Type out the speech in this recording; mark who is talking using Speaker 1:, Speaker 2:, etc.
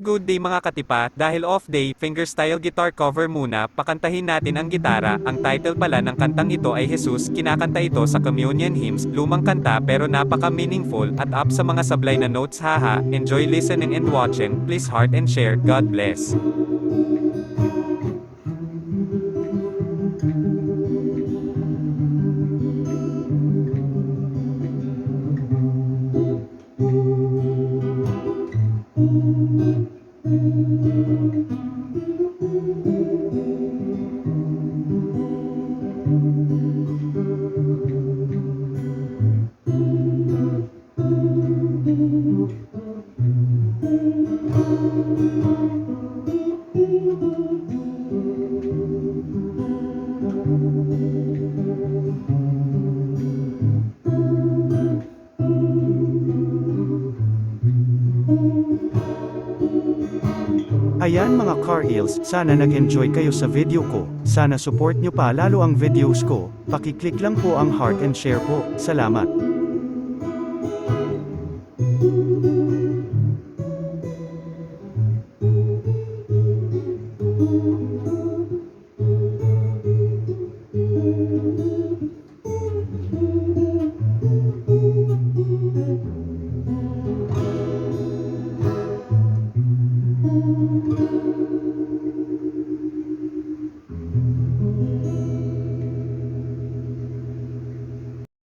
Speaker 1: Good day mga katipa, dahil off day, fingerstyle guitar cover muna, pakantahin natin ang gitara. Ang title pala ng kantang ito ay Jesus, kinakanta ito sa communion hymns, lumang kanta pero napaka-meaningful, at up sa mga sablay na notes haha, enjoy listening and watching, please heart and share, God bless.
Speaker 2: Ayan mga car heels, sana nag-enjoy kayo sa video ko, sana support nyo pa lalo ang videos ko, pakiclick lang po ang heart and share po, salamat.